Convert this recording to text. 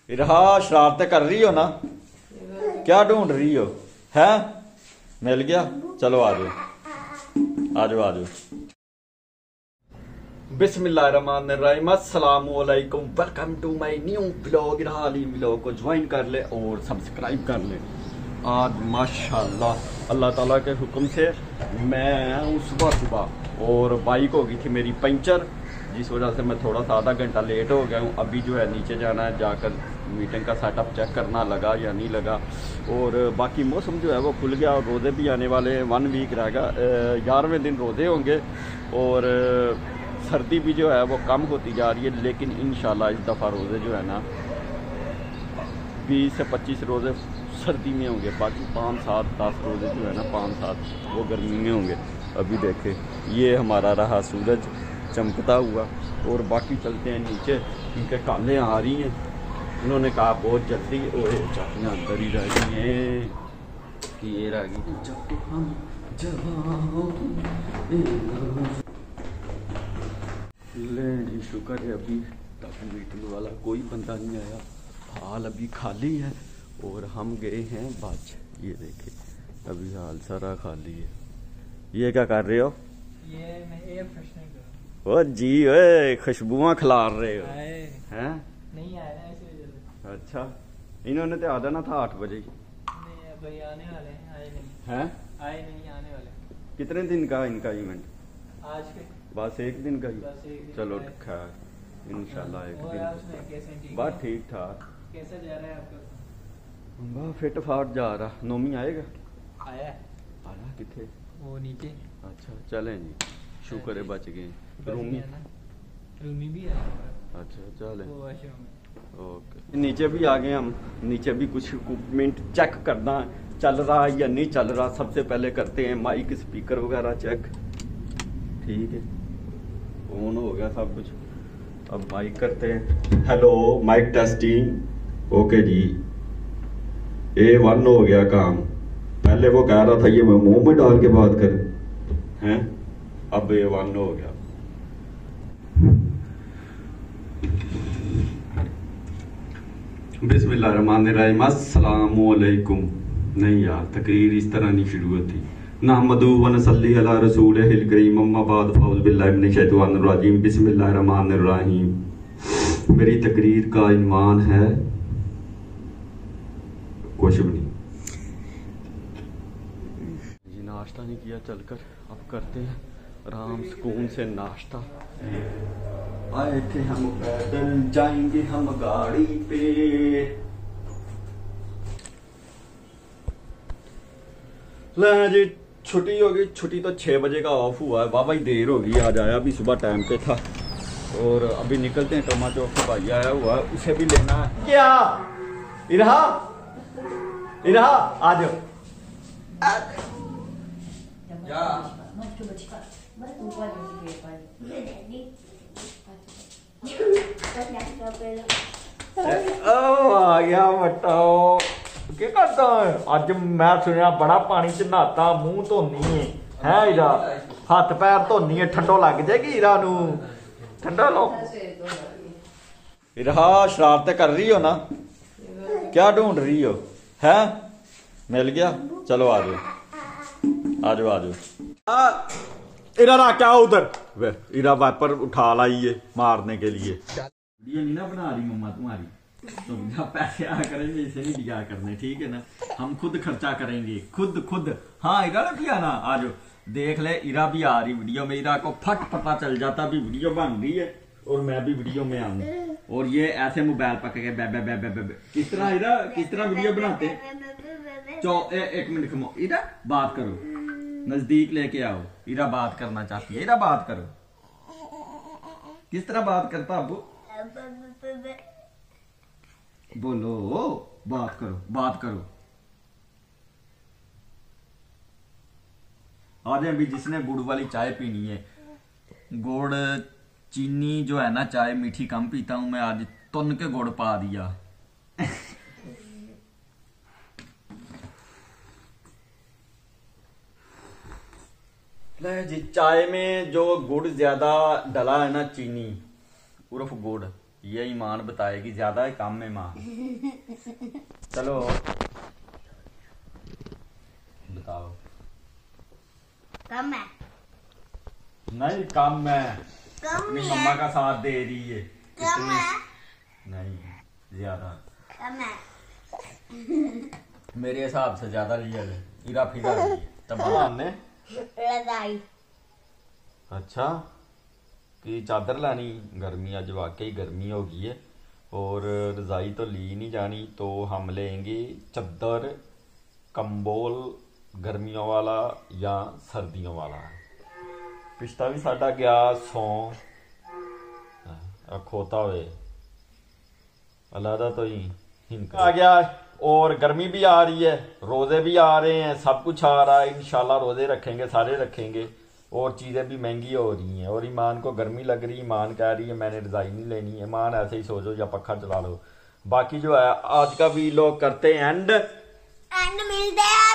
इरहा शरारतें कर रही हो ना? क्या ढूंढ रही हो? है मिल गया? चलो आ जाओ आ जाओ आ जाओ। बिस्मिल्लाहिर्रहमानिर्रहीम, अस्सलाम वालेकुम, welcome to my new vlog. इरहाली व्लॉग को ज्वाइन कर ले और सब्सक्राइब कर ले। आज माशाल्लाह अल्लाह ताला के हुक्म से मैं हूँ सुबह सुबह और बाइक हो गई थी मेरी पंचर, जिस वजह से मैं थोड़ा सा आधा घंटा लेट हो गया हूँ। अभी जो है नीचे जाना है, जाकर मीटिंग का सेटअप चेक करना लगा या नहीं लगा। और बाकी मौसम जो है वो खुल गया और रोज़े भी आने वाले हैं। 1 वीक रहेगा, 11वें दिन रोज़े होंगे और सर्दी भी जो है वो कम होती जा रही है। लेकिन इंशाल्लाह इस दफ़ा रोज़े जो है ना 20 से 25 रोज़े सर्दी में होंगे, बाकी 5, 7, 10 रोज़े जो है ना 5, 7 वो गर्मी में होंगे। अभी देखें ये हमारा रहा सूरज चमकता हुआ और बाकी चलते हैं नीचे क्योंकि कालें आ रही हैं। उन्होंने कहा बहुत जल्दी और चाटियाँ अंदर ही रह गई हैं कि ये रह गई जब हम ले शुक्र है अभी तक मीटिंग वाला कोई बंदा नहीं आया, हाल अभी खाली है और हम गए हैं बच। ये देखे अभी हाल सारा खाली है। ये क्या कर रहे हो? ये मैं एयर फ्रेशनर कर ओ जी ओए खुशबुआं खिलार रहे हो हैं? नहीं आया ना इसी वजह से। अच्छा इन्होंने तो आ जाना था 8 बजे। नहीं भाई आने वाले हैं, आए नहीं। हैं? आए नहीं, आने वाले। कितने दिन का इनका इवेंट? आज के बस 1 दिन का ही? बस एक दिन चलो का है। खैर इंशाल्लाह 1 और दिन उसमें कैसे ठीक बस है? ठीक ठाक। कैसा जा रहा है आपका? बस फिट फाट जा रहा। नोमी आएगा? आया आया किथे? वो नीचे। अच्छा चलें जी, शुक्र है बच गए। रूमी रूमी भी आया। अच्छा चलें वो वॉशरूम में। ओके। नीचे भी आ गए हम, नीचे भी कुछ इक्विपमेंट चेक करना चल रहा है या नहीं चल रहा। सबसे पहले करते हैं माइक स्पीकर वगैरह चेक। ठीक है ऑन हो गया सब कुछ, अब माइक करते हैं। Hello mike testing. ओके जी A1 हो गया काम। पहले वो कह रहा था ये मैं मुंह में डाल के बात कर हैं, अब A1 हो गया। बिस्मिल्लाहिर्रहमानिर्रहीम, अस्सलाम वालेकुम। नहीं यार तकरीर इस तरह नहीं शुरू होती। नहमदु व नसल्ली अला रसूलिहिल करीम, अम्मा बाद फौज़ बिल्लाहि मिनश शैतानिर रजीम, बिस्मिल्लाहिर्रहमानिर्रहीम। मेरी तकरीर का इन्वान है कुछ भी नहीं जी। नाश्ता नहीं किया, चलकर अब करते हैं आराम सुकून से नाश्ता। आए थे हम पैदल, जाएंगे हम गाड़ी पे। ले जी छुट्टी हो गई, छुट्टी तो 6 बजे का ऑफ हुआ है। बाबा ही देर हो गई, आज आया भी सुबह टाइम पे था। और अभी निकलते हैं, टमा चौक से भाई आया हुआ है, उसे भी लेना है। क्या इरहा इरहा आ जाओ। आ गया बताओ क्या करता है? अज मैं सुनिया बड़ा पानी च नहाता, मुंह धोनी है इरा, हाथ पैर धोनी है, ठंडो लग जाएगी इरा नू। ठंडा लो इरा, शरारतें कर रही हो ना? क्या ढूंढ रही हो? है मिल गया? चलो आ जाओ आ जाओ आ जाओ। इरा क्या उधर इरा वाइपर उठा लाई है मारने के लिए। वीडियो नहीं ना बना रही मम्मा तुम्हारी, तो जब पैसे आ करेंगे इसे नहीं दिया करने, ठीक है ना? हम खुद खर्चा करेंगे खुद। हाँ इरा भी आना, आ जाओ। देख ले इरा भी आ रही वीडियो में। इरा को फट पता चल जाता भी वीडियो बन रही है और मैं भी वीडियो में आऊँ। और ये ऐसे मोबाइल पकड़ के बे बे बे बे बे। किस तरह इरा किस तरह वीडियो बनाते? एक मिनट खमो इरा, बात करो, नजदीक लेके आओ। इरा बात करना चाहती है, इरा बात करो। किस तरह बात करता अबू? बोलो बात करो। आज अभी जिसने गुड़ वाली चाय पीनी है, गुड़ चीनी जो है ना, चाय मीठी कम पीता हूं मैं, आज तुन के गुड़ पा दिया। ले जी चाय में जो गुड़ ज्यादा डला है ना, चीनी उर्फ गुड़, ये ईमान बताएगी, ज्यादा है काम में माँ। चलो बताओ। कम है। नहीं कम है, कम अपनी है। मम्मा का साथ दे रही है। कम इतनी है। नहीं, ज्यादा। कम है। मेरे हिसाब से ज्यादा लिया है, इरा फिरा है तब हमने। रजाई। अच्छा कि चादर लानी, गर्मी आज वाकई गर्मी हो गई है और रजाई तो ली नहीं जानी, तो हम लेंगे चादर, कंबल गर्मियों वाला या सर्दियों वाला। पिछता भी साडा गया सौ खोता हुए अलहदा तो ही आ गया, और गर्मी भी आ रही है, रोजे भी आ रहे हैं, सब कुछ आ रहा है। इंशाल्लाह रोजे रखेंगे, सारे रखेंगे, और चीजें भी महंगी हो रही हैं। और ईमान को गर्मी लग रही है, ईमान कह रही है मैंने रजाई नहीं लेनी। ईमान ऐसे ही सो जाओ या पक्खा चला लो। बाकी जो है आज का वीलॉग करते हैं एंड एंड मिलते हैं